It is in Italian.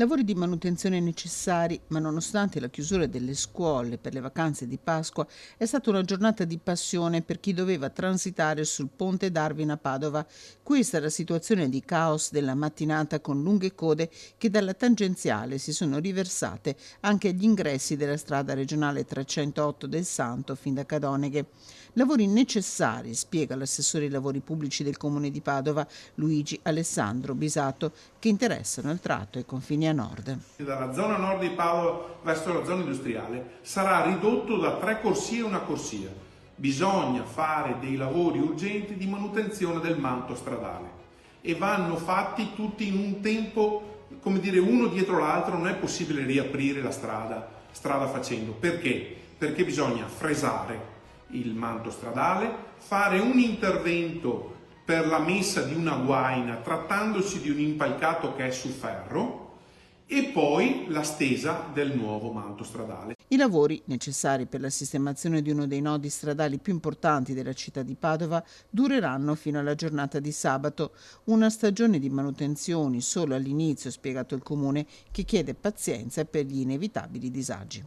Lavori di manutenzione necessari, ma nonostante la chiusura delle scuole per le vacanze di Pasqua, è stata una giornata di passione per chi doveva transitare sul ponte Darwin a Padova. Questa è la situazione di caos della mattinata, con lunghe code che dalla tangenziale si sono riversate anche agli ingressi della strada regionale 308 del Santo fin da Cadoneghe. Lavori necessari, spiega l'assessore ai lavori pubblici del comune di Padova, Luigi Alessandro Bisato, che interessano il tratto ai confini a nord. Dalla zona nord di Padova verso la zona industriale sarà ridotto da 3 corsie a una corsia. Bisogna fare dei lavori urgenti di manutenzione del manto stradale e vanno fatti tutti in un tempo, come dire, uno dietro l'altro. Non è possibile riaprire la strada facendo. Perché? Perché bisogna fresare il manto stradale, fare un intervento per la messa di una guaina trattandosi di un impalcato che è su ferro e poi la stesa del nuovo manto stradale. I lavori, necessari per la sistemazione di uno dei nodi stradali più importanti della città di Padova, dureranno fino alla giornata di sabato. Una stagione di manutenzioni solo all'inizio, spiegato il comune, che chiede pazienza per gli inevitabili disagi.